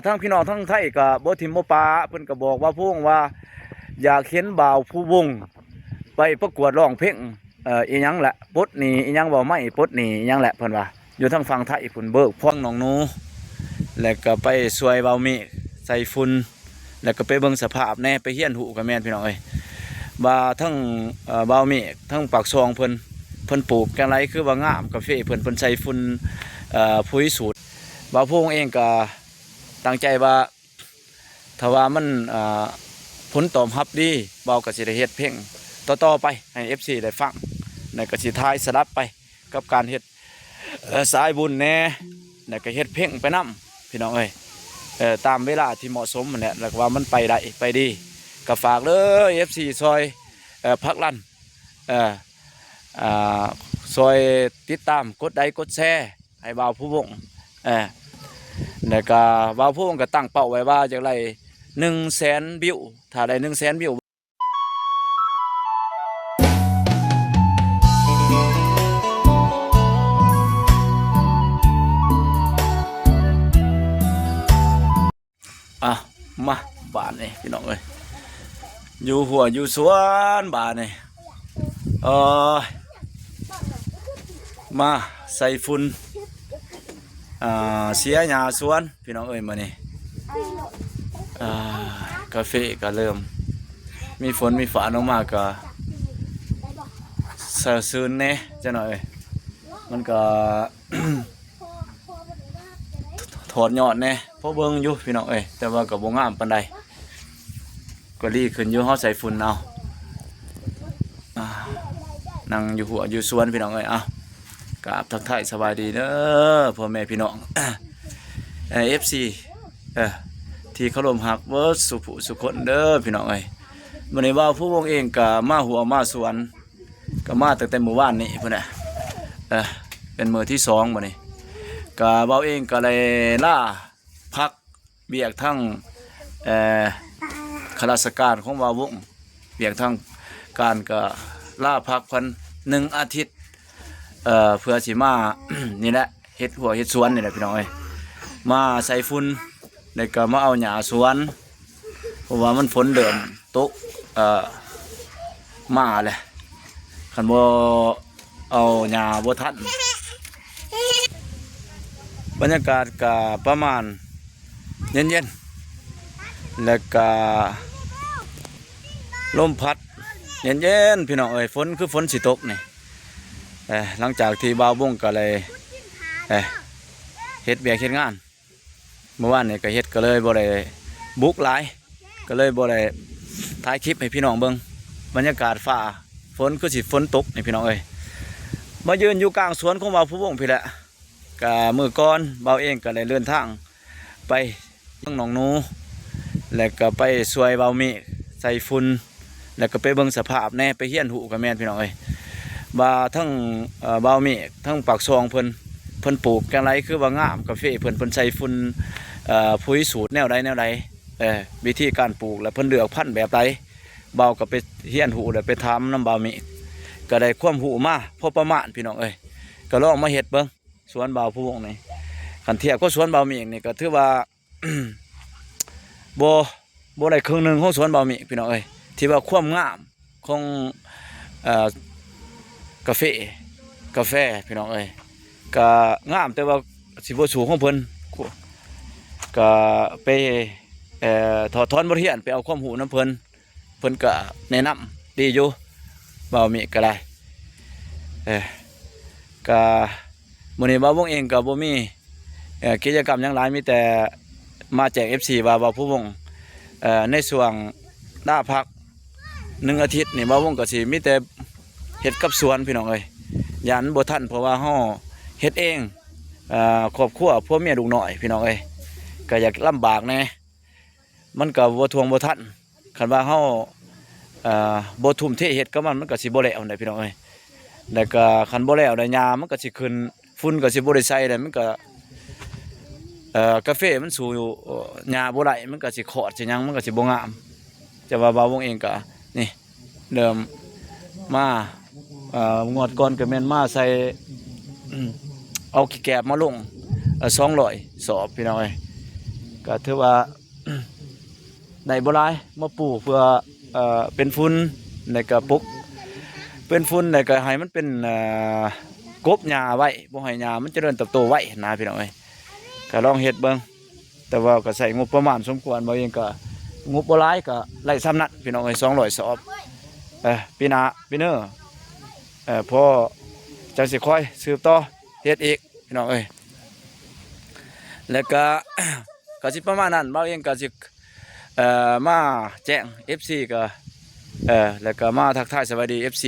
ทั้งพี่น้องทั้งไทยกับบ่ทิมบ่ปาเพิ่นก็บอกว่าพวงว่าอยากเห็นบ่าวผู้วงไปประกวดร้องเพลงอีหยังแหละปลดหนี้อีหยังบ่ไม่ปลดหนี้อีหยังแหละเพิ่นว่าอยู่ทางฝั่งไทยเพิ่นเบิกพวงหนองนูแล้วก็ไปสวยเบาเมฆใส่ฝุ่นแล้วก็ไปเบิ่งสภาพแน่ไปเฮียนหูกับแม่นพี่น้องเอ้ยว่าทั้งเบาเมฆทั้งปากซองเพิ่นปลูกจังไรคือว่างามกาแฟเพิ่นใส่ฝุ่นปุ๋ยสูตรบ่าวพวงเองก็ตั้งใจว่าถ้าว่ามันผลตอบรับดีเบาก็สิได้เฮ็ดเพลงต่อไปให้ FC ได้ฟังในก็สิท้ายสลับไปกับการเฮ็ดสายบุญแน่แล้วก็เฮ็ดเพลงไปนำพี่น้องเอ้ยตามเวลาที่เหมาะสมเนี่ยแล้วว่ามันไปได้ไปดีก็ฝากเลย FC ซอยพักลั่นซอยติดตามกดไลค์กดแชร์ให้บ่าวผู้วงแล้วก็บ่าวผู้วงก็ตั้งเป้าไว้ว่าจากไร100,000 วิวถ้าได้100,000 วิวมาบ้านนี่พี่น้องเอ้ยอยู่หัวอยู่สวนบ้านนี่มาใส่ฝุ่นเสียหญ้าสวนพี่น้องเอ้ยมานี่กาแฟก็เริ่มมีฝนมีฝาลงมาก็สะซื่นแน่จังหน่อยมันก็ ถอดยอดแน่เพราะเบิ่งอยู่พี่น้องเอ้ยแต่ว่าก็บ่งามปานใดก็ดีขึ้นอยู่เฮาใส่ฝุ่นเอานั่งอยู่หัวอยู่สวนพี่น้องเอ้ยกราบทักทายสบายดีเด้อพ่อแม่พี่น้องFC ที่เคารพรักเบิดสุผู้สุคนเด้อพี่น้องเอ้ยมื้อนี้ว่าผู้วงเองก็มาหัวมาสวนก็มาตั้งแต่เมื่อวานนี้พุ่นน่ะเป็นมื้อที่2มื้อนี้ก็เว้าเองก็เลยล่าพักเบียกทั้งข้าราชการของว่าวงเบียกทั้งการก็ล่าพักพัน1 อาทิตย์เพื่อสิมา นี่แหละเฮ็ดหัวเฮ็ดสวนนี่แหละพี่น้องเอ้ยมาใส่ฝุ่นแล้วก็มาเอาหญ้าสวนเพราะว่ามันฝนเดิมตกมาเลยคันบ่เอาหญ้าบ่ทันบรรยากาศก็ประมาณเย็นๆแล้วก็ลมพัดเย็นๆพี่น้องเอ้ยฝนคือฝนสิตกนี่หลังจากที่บ่าววงก็เลยเฮ็ดเบียกเฮ็ดงานเมื่อวานนี่ก็เฮ็ดก็เลยบ่ได้บุกหลายก็เลยบ่ได้ถ่ายคลิปให้พี่น้องเบิ่งบรรยากาศฟ้าฝนคือสิฝนตกนี่พี่น้องเอ้ยมายืนอยู่กลางสวนของบ่าวผู้วงพี่แหละก็มื้อก่อนบ่าวเองก็ได้เดินทางไปทางหนองนูแล้วก็ไปสวยเบาเมฆใส่ฝุ่นแล้วก็ไปเบิ่งสภาพแน่ไปเฮียนหูกับแม่นพี่น้องเอ้ยว่าทั้งเบาเมฆทั้งปากซองเพิ่นปลูกจังไรคือว่างามกาแฟเพิ่นใส่ฝุ่นปุ๋ยสูตรแนวใดวิธีการปลูกและเพิ่นเลือกพันธุ์แบบใดเบาก็ไปเฮียนหูแล้วไปถามน้ำเบาเมฆก็ได้ความหูมาพอประมาณพี่น้องเอ้ยก็ลองมาเฮ็ดเบิ่งสวนเบาผู้วงนี่คันเทียบก็สวนเบาเมฆนี่ก็ถือว่า บ่ได้ครึ่งหนึ่งของสวนเบาเมฆพี่น้องเอ้ยที่ว่าความงามของกาแฟพี่น้องเอ้ยก็งามแต่ว่าสิบ่สูงของเพิ่นก็ไปถอดถอนบทเรียนไปเอาความรู้น้ำเพิ่นก็แนะนำดีอยู่เบาเมฆก็ได้ก็มื้อนี้บ่าววงเองก็บ่มีกิจกรรมหยังหลายมีแต่มาแจก FC ว่าบ่าวผู้วงในช่วงลาพัก1 อาทิตย์นี่บ่าววงก็สิมีแต่เฮ็ดกับสวนพี่น้องเอ้ยยันบ่ทันเพราะว่าเฮาเฮ็ดเองครอบครัวพ่อเมียลูกน้อยพี่น้องเอ้ยก็อยากลำบากแน่มันก็บ่ทวงบ่ทันคันว่าเฮาบ่ทุ่มเทเฮ็ดกับมันก็สิบ่แล้วได้พี่น้องเอ้ยแล้วก็คันบ่แล้วได้หญ้ามันก็สิขึ้นฝุ่นก็สิบ่ได้ใส่ได้มันก็กาแฟมันสู่หญ้าบ่ได้มันก็สิขอดสิหยังมันก็สิบ่งามแต่ว่าบ่าววงเองก็นี่เริ่มมางวดก่อนก็แม่นมาใส่เอาขี้แกบมาลง200 สอบพี่น้องเอ้ย ก็ถือว่า ได้บ่หลายมาปลูกเพื่อเป็นฝุ่นในกระปุกเป็นฝุ่นในก็ให้มันเป็นกบหญ้าไว้บ่ให้หญ้ามันเจริญเติบโตไว้นะพี่น้องเอ้ยก็ลองเฮ็ดเบิ่งแต่ว่าก็ใส่งบประมาณสมควรบ่เองก็งบบ่หลายก็ไล่ซ้ำนั้นพี่น้องเอ้ย200 สอบปีหน้าปีเน้อพอจังสิค่อยสืบต่อเฮ็ดอีกพี่น้องเอ้ยแล้วก็ ก็สิประมาณนั้นบ่เองก็สิมาแจ้ง FC ก็แล้วก็มาทักทายสวัสดี FC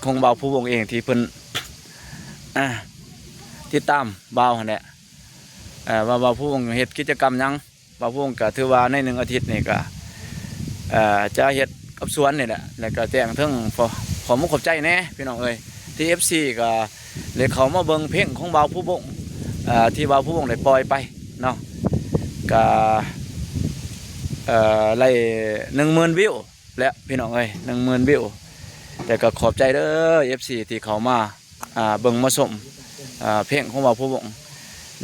ของเบาผู้วงเองที่เพิ่นติดตามเบาหั่นแหละว่าเบาผู้วงเฮ็ดกิจกรรมหยังเบาผู้วงก็ถือว่าใน1 อาทิตย์นี่ก็จะเฮ็ดกับสวนนี่แหละแล้วก็แจ้งถึงขอมุกขอบใจแน่พี่น้องเอ้ยที่ FC ก็เลยเขามาเบิ่งเพลงของเบาผู้วงที่เบาผู้วงได้ปล่อยไปเนาะก็ไล่10,000 วิวแล้วพี่น้องเอ้ย10,000 วิวแต่ก็ขอบใจเด้อ FC ที่เขามาเบิ่งมาชมเพลงของบ่าวผู้วง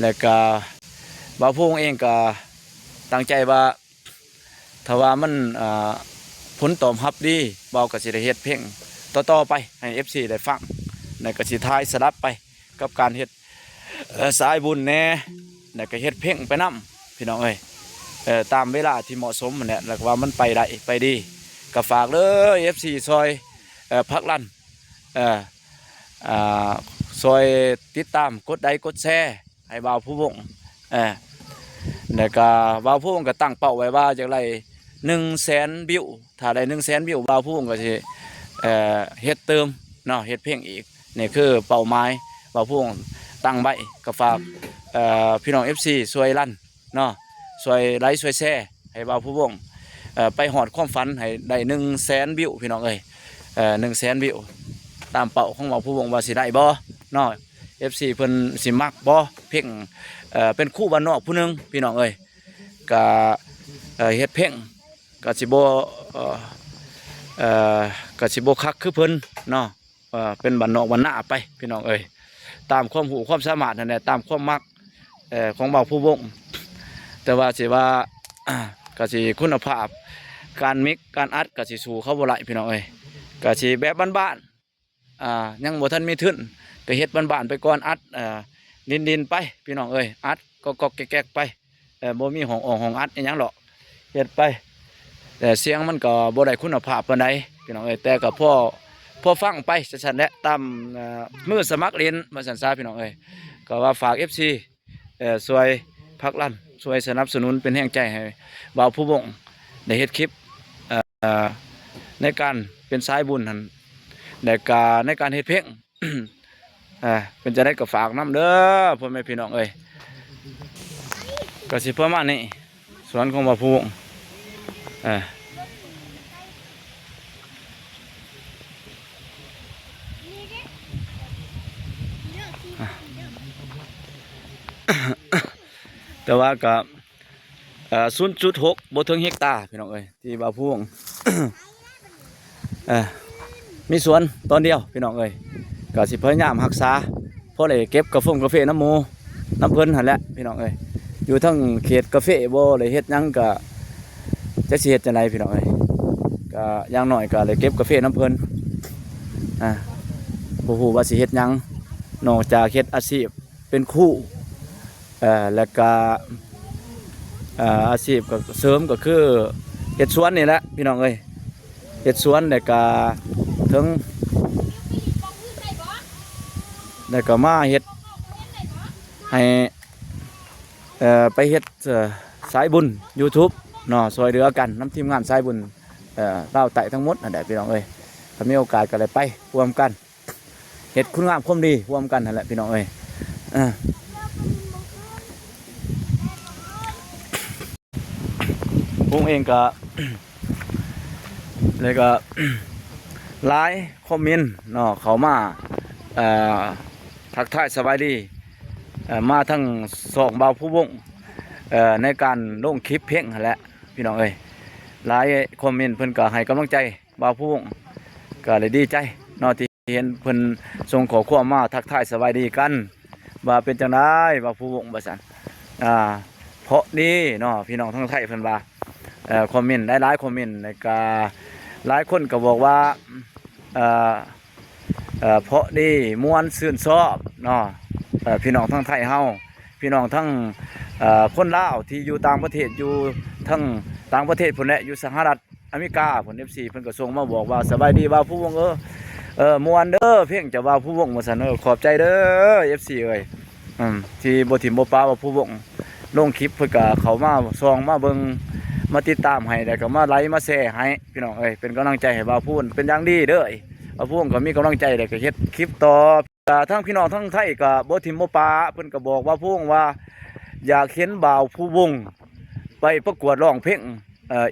แล้วก็บ่าวผู้วงเองก็ตั้งใจว่าถ้าว่ามันผลตอบรับดีบ่าวก็สิได้เฮ็ดเพลงต่อๆไปให้ FC ได้ฟังในก็สิท้ายสลับไปกับการเฮ็ดสายบุญแน่แล้วก็เฮ็ดเพลงไปนํพี่น้องเอ้ยตามเวลาที่เหมาะสมนั่นแหละแล้วว่ามันไปได้ไปดีก็ฝากเด้อ FC ซอยพักลั่นซอยติดตามกดไลค์กดแชร์ให้บ่าวผู้วงแล้วก็บ่าวผู้วงก็ตั้งเป้าไว้ว่าจากไร100,000 วิวถ้าได้100,000 วิวบ่าวผู้วงก็สิเฮ็ดเติมเนาะเฮ็ดเพลงอีกนี่คือเป้าหมายบ่าวผู้วงตั้งไว้ก็ฝากพี่น้อง FC ช่วยลั่นเนาะช่วยไลค์ช่วยแชร์ให้บ่าวผู้วงไปหอดความฝันให้ได้100,000 วิวพี่น้องเอ้ย100,000 วิวตามเป้าของบ่าวผู้วงว่าสิได้บ่เนาะ FC เพิ่นสิมักบ่เพลงเป็นคู่บ้านนอกผู้หนึงพี่น้องเอ้ยก็เฮ็ดเพลงก็สิบ่ก็สิบ่คักคือเพิ่นเนาะเป็นบ้านนอกบ้านนาไปพี่น้องเอ้ยตามความรู้ความสามารถนั่นแหละตามความมักของบ่าวผู้วงแต่ว่าสิว่าก็สิคุณภาพการมิกการอัดก็สิสู้เขาบ่ไหลพี่น้องเอ้ยก็สิแบบบ้านๆยังบ่ทันมีทุนก็เฮ็ดบ้านๆไปก่อนอัดดินไปพี่น้องเอ้ยอัดก็แก๊กๆไปบ่มีห้องห้องอัดอีหยังหรอกเฮ็ดไปแต่เสียงมันก็บ่ได้คุณภาพปานใดพี่น้องเอ้ยแต่ก็พอฟังไปซั่นๆแหละตามมือสมัครเรียนมาซั่นซะพี่น้องเอ้ยก็ว่าฝาก FC ช่วยพักลั่นช่วยสนับสนุนเป็นแรงใจให้บ่าวผู้วงได้เฮ็ดคลิปในการเป็นสายบุญหั่นในการเฮ็ดเพลง เป็นจะได้ก็ฝากน้ำเด้อพ่อแม่พี่น้องเอ้ยก็สิประมาณนี้สวนของบ่าวผู้วงแต่ว่าก็0.6บ่ถึงเฮกตาร์พี่น้องเอ้ยที่บ่าวผู้วง มีสวนตอนเดียวพี่น้องเอ้ยก็สิพยายามรักษาเพราะได้เก็บกาแฟน้ำหมูน้ำเพิ่นหั่นแหละพี่น้องเอ้ยอยู่ทั้งเขตกาแฟบ่ได้เฮ็ดหยังก็จะสิเฮ็ดจังไดพี่น้องเอ้ยก็อย่างน้อยก็ได้เก็บกาแฟน้ำเพิ่นบ่ฮู้ว่าสิเฮ็ดหยังนอกจากเฮ็ดอาชีพเป็นครูแล้วก็อาชีพก็เสริมก็คือเฮ็ดสวนนี่แหละพี่น้องเอ้ยเฮ็ดสวนแล้วก็ถึงแล้วก็มาเฮ็ดให้ไปเฮ็ดสายบุญ YouTube เนาะช่วยเหลือกันน้ำทีมงานสายบุญเล่าไต่ทั้งหมดนั่นแหละพี่น้องเอ้ยถ้ามีโอกาสก็เลยไปร่วมกันเฮ็ดคุณงามความดีร่วมกันนั่นแหละพี่น้องเอ้ยผมเองก็ เลยก็ ไลค์คอมเมนต์เนาะเขามาทักทายสบายดีมาทั้งสองบ่าวผู้วงในการลงคลิปเพลงนั่นแหละพี่น้องเอ้ยไลค์คอมเมนต์เพิ่นก็ให้กำลังใจบ่าวผู้วงก็เลยดีใจเนาะที่เห็นเพิ่นส่งขอความมาทักทายสบายดีกันว่าเป็นจังไดบ่าวผู้วงว่าซั่นพ เพราะนี่เนาะพี่น้องทั้งไทยเพิ่นว่าคอมเมนต์หลายๆคอมเมนต์แล้วก็หลายคนก็บอกว่าเอ่อเพราะนี่ม่วนซื่นชอบเนาะพี่น้องทั้งไทยเฮาพี่น้องทั้งคนลาวที่อยู่ต่างประเทศอยู่ทั้งต่างประเทศพุ่นแหละอยู่สหรัฐอเมริกาพุ่น FC เพิ่นก็ส่งมาบอกว่าสบายดีว่าผู้วงม่วนเด้อเพียงจะว่าผู้วงว่าซั่นขอบใจเด้อ FC เอ้ยที่บ่ถิ่มบ่ปาว่าผู้วงลงคลิปเพิ่นก็เข้ามาส่องมาเบิ่งมาติดตามให้แล้วก็มาไลค์มาแชร์ให้พี่น้องเอ้ยเป็นกำลังใจให้บ่าวพูนเป็นอย่างดีเด้อบ่าวพูนก็มีกำลังใจแล้วก็เฮ็ดคลิปต่อทั้งพี่น้องทั้งไทยก็บ่ถิ่มบ่ปาเพิ่นก็บอกว่าพูนว่าอยากเห็นบ่าวผู้วงไปประกวดร้องเพลง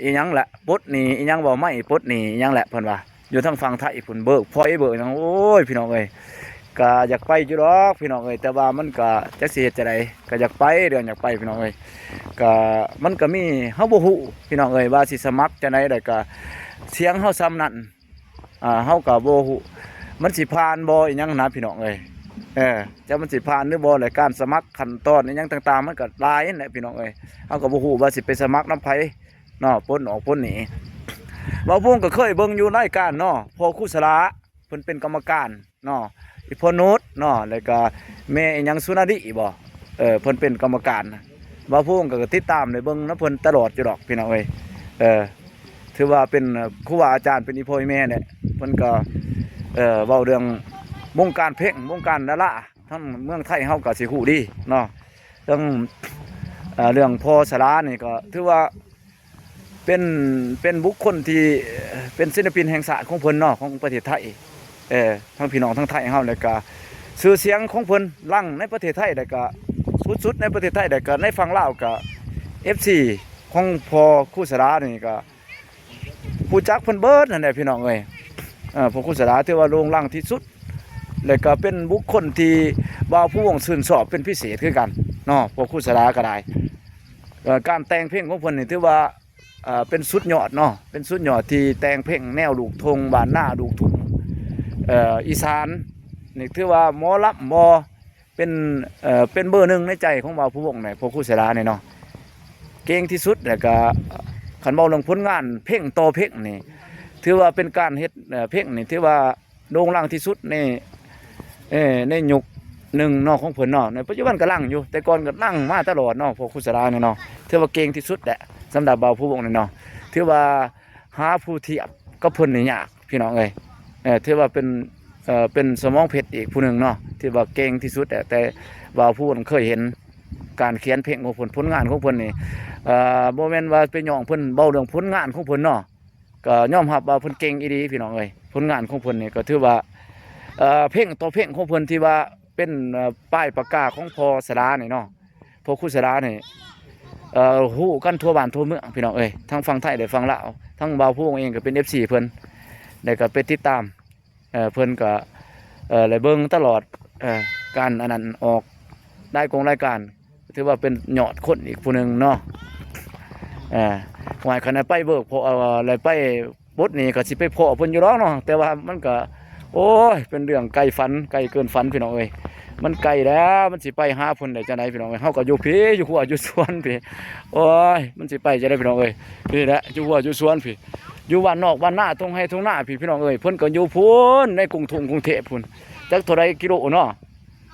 อีหยังแหละปลดหนี้อีหยังบ่ไม่ปลดหนี้อีหยังแหละเพิ่นว่าอยู่ทางฝั่งไทยเพิ่นเบิกพอยเบิกหยังโอ้ยพี่น้องเอ้ยก็อยากไปอยู่ดอกพี่น้องเอ้ยแต่ว่ามันก็จักสิเฮ็ดจังได๋ก็อยากไปเดือนอยากไปพี่น้องเอ้ยก็มันก็มีเฮาบ่ฮู้พี่น้องเอ้ยว่าสิสมัครจังได๋ได้ก็เสียงเฮาซ้ำนั่นเฮาก็บ่ฮู้มันสิผ่านบ่อีหยังนะพี่น้องเอ้ยจะมันสิผ่านหรือบ่และการสมัครขั้นตอนอีหยังต่างๆมันก็หลายนั่นแหละพี่น้องเอ้ยเฮาก็บ่ฮู้ว่าสิไปสมัครนำไผเนาะปลดออกปลดหนีบ่าวพงก็เคยเบิ่งอยู่รายการเนาะพอครูสลาเพิ่นเป็นกรรมการเนาะอีพ่อโนดเนาะแล้วก็แม่อีหยังสุนารีบ่เพิ่นเป็นกรรมการบ่าวพงก็ติดตามได้เบิ่งนำเพิ่นตลอดอยู่ดอกพี่น้องเอ้ยถือว่าเป็นครูบาอาจารย์เป็นอีพ่ออีแม่เนี่ยเพิ่นก็เว้าเรื่องวงการเพลงวงการดาราทั้งเมืองไทยเฮาก็สิฮู้ดีเนาะเรื่องพ่อสลานี่ก็ถือว่าเป็นบุคคลที่เป็นศิลปินแห่งชาติของเพิ่นเนาะของประเทศไทยทั้งพี่น้องทั้งไทยเฮาแล้วก็ชื่อเสียงของเพิ่นลั่งในประเทศไทยแล้วก็สุดๆในประเทศไทยแล้วก็ในฝั่งลาวก็ FC ของพ่อครูสลานี่ก็ผู้จักเพิ่นเบิดนั่นแหละพี่น้องเอ้ยพ่อครูสลาถือว่าโด่งดังที่สุดแล้วก็เป็นบุคคลที่บ่าวผู้วงชื่นชอบเป็นพิเศษคือกันเนาะพ่อครูสลาก็ได้การแต่งเพลงของเพิ่นนี่ถือว่าเป็นสุดยอดเนาะเป็นสุดยอดที่แต่งเพลงแนวลูกทุ่งบ้านหน้าลูกทุ่งอีสานนี่ถือว่าหมอลำบ่เป็นเบอร์หนึ่งในใจของบ่าวผู้วงในพวกครูสลาเนี่ยเนาะเก่งที่สุดแล้วก็ขันเบาเรื่องผลงานเพลงต่อเพลงนี่ถือว่าเป็นการเฮ็ดเพลงนี่ถือว่าโด่งดังที่สุดในยุคหนึ่งเนาะของเพิ่นเนาะในปัจจุบันก็ลั่งอยู่แต่ก่อนก็ลั่งมาตลอดเนาะพวกครูสลาเนี่ยเนาะถือว่าเก่งที่สุดแหละสำหรับบ่าวผู้วงนี่เนาะถือว่าหาผู้เทียบก็เพิ่นนี่ยากพี่น้องเอ้ยถือว่าเป็นสมองเพชรอีกผู้หนึ่งเนาะที่ว่าเก่งที่สุดแต่บ่าวผู้วงเคยเห็นการเขียนเพลงของเพิ่นผลงานของเพิ่นนี่บ่แม่นว่าไปย่องเพิ่นเว้าเรื่องผลงานของเพิ่นเนาะก็ยอมรับว่าเพิ่นเก่งอีหลีพี่น้องเอ้ยผลงานของเพิ่นนี่ก็ถือว่าเพลงต่อเพลงของเพิ่นที่ว่าเป็นป้ายประกาศของพอสลานี่เนาะพอครูสลานี่ฮู้กันทั่วบ้านทั่วเมืองพี่น้องเอ้ยทั้งฝั่งไทยและฝั่งลาวทั้งบ่าวผู้วงเองก็เป็น FC เพิ่นได้ก็ไปติดตามเพิ่นก็ได้เบิ่งตลอดการอันนั้นออกได้กองรายการถือว่าเป็นยอดคนอีกผู้หนึงเนาะหมายคันไปเบิกพออะไรไปบดนี่ก็สิไปพอเพิ่นอยู่ดอกเนาะแต่ว่ามันก็โอ้ยเป็นเรื่องไกลฝันไกลเกินฝันพี่น้องเอ้ยมันไกลแล้วมันสิไปหาเพิ่นได้จังไดพี่น้องเอ้ยเฮาก็อยู่พี่อยู่หัวอยู่สวนพี่โอ้ยมันสิไปจะได้พี่น้องเอ้ยพี่แหละอยู่หัวอยู่สวนพี่อยู่บ้านนอกบ้านหน้าตรงให้ตรงหน้าพี่น้องเอ้ยเพิ่นก็อยู่พุ่นในกรุงเทพพุ่นจักเท่าไรกิโลเนาะ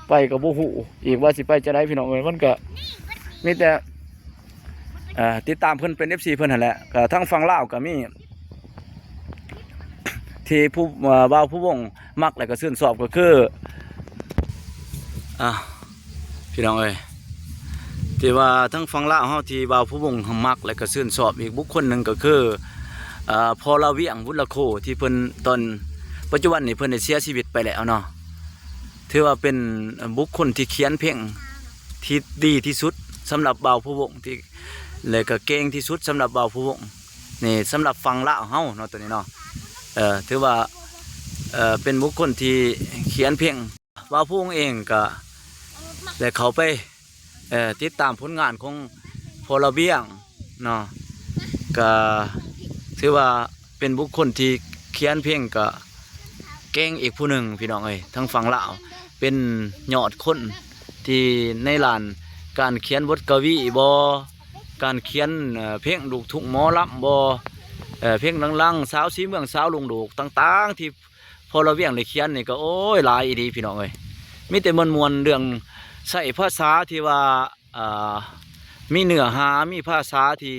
ไปก็บ่ฮู้อีกว่าสิไปจะได้พี่น้องเอ้ยมันก็มีแต่ติดตามเพิ่นเป็น FC เพิ่นนั่นแหละก็ทั้งฝั่งลาวก็มีที่ผู้บ่าวผู้วงมักแล้วก็ชื่นชอบก็คือพี่น้องเอ้ยที่ว่าทั้งฝั่งลาวเฮาที่บ่าวผู้วงมักแล้วก็ชื่นชอบอีกบุคคลหนึ่งก็คือพอลาเวียงวุฒิโคที่เพิ่นตอนปัจจุบันนี่เพิ่นได้เสียชีวิตไปแล้วเนาะถือว่าเป็นบุคคลที่เขียนเพลงที่ดีที่สุดสำหรับบ่าวผู้วงที่เลยก็เก่งที่สุดสำหรับบ่าวผู้วงนี่สำหรับฝั่งลาวเฮาเนาะตัวนี้เนาะถือว่าเป็นบุคคลที่เขียนเพลงบ่าวผู้วงเองก็ได้เข้าไปติดตามผลงานของพอลาเวียงเนาะก็ถือว่าเป็นบุคคลที่เขียนเพลงก็เก่งอีกผู้หนึ่งพี่น้องเอ้ยทั้งฝั่งลาวเป็นยอดคนที่ในลานการเขียนบทกวี การเขียนเพลงลูกทุ่งหมอลำบ่เพลงลังๆสาวสีเมืองสาวลุงโดกต่างๆที่พอเราเวียงได้เขียนนี่ก็โอ้ยหลายอีดีพี่น้องเอ้ยมีแต่มวลๆเรื่องใช้ภาษาที่ว่ามีเนื้อหามีภาษาที่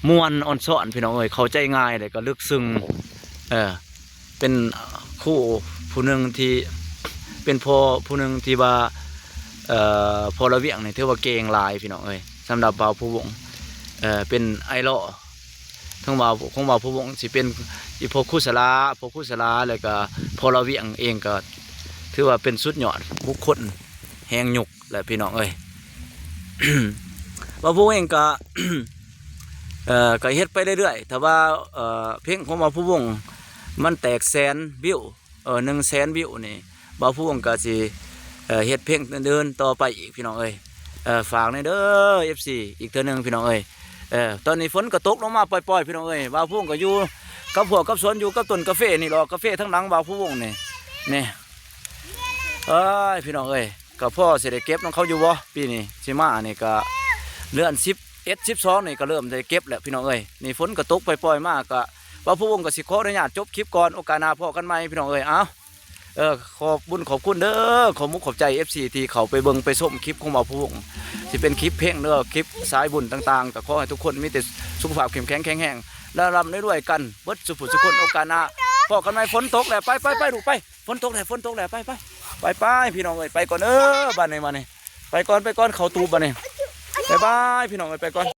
มวลอ่อนซ้อนพี่น้องเอ้ยเข้าใจง่ายเลยก็ลึกซึ้งเป็นครูผู้หนึ่งที่เป็นพ่อผู้หนึ่งที่ว่าพอเราเวียงนี่ถือว่าเก่งหลายพี่น้องเอ้ยสำหรับบ่าวผู้วงเป็นไอดอลทั้งบ่าวของบ่าวผู้วงสิเป็นอีพวกคุสลาแล้วก็พอเราเวียงเองก็ถือว่าเป็นสุดยอดบุคคลแหงหยุกแหละพี่น้องเอ้ย บ่าวผู้วงเองก็ ก็เฮ็ดไปเรื่อยๆแต่ว่าเพลงของบ่าวผู้วงมันแตกแสนวิว100,000 วิวนี่บ่าวผู้วงก็สิเฮ็ดเพลงเดินต่อไปอีกพี่น้องเอ้ยฝากในเด้อ FC อีกเทื่อนึงพี่น้องเอ้ยตอนนี้ฝนก็ตกลงมาปล่อยๆพี่น้องเอ้ยบ่าวผู้วงก็อยู่กับพวกกับสวนอยู่กับต้นกาแฟนี่หรอกกาแฟทั้งหลังบ่าวผู้วงนี่พี่น้องเอ้ยก็พ่อสิได้เก็บน้องเขาอยู่บ่ปีนี้สิมานี่ก็เดือน11 12นี่ก็เริ่มได้เก็บแล้วพี่น้องเอ้ยนี่ฝนก็ตกปล่อยๆมากก็บ่าวผู้วงก็สิขออนุญาตจบคลิปก่อนโอกาสหน้าพอกันใหม่พี่น้องเอ้ยขอบบุญขอบคุณเด้อขอมุกขอบใจ FC ที่เขาไปเบิ่งไปส้มคลิปของบ่าวผู้วงสิเป็นคลิปเพลงเด้อคลิปสายบุญต่างๆก็ขอให้ทุกคนมีแต่สุขภาพเข้มแข็งแข็งแรงและร่ำด้วยกันเบิดสุขสุขคนโอกาสหน้าพอกันใหม่ฝนตกแล้วไปลูกไปฝนตกแล้วไปพี่น้องเอ้ยไปก่อนบ้านนี้มานี่ไปก่อนเข้าตูบ้านนี้บ๊ายบายพี่น้องเอ้ยไปก่อน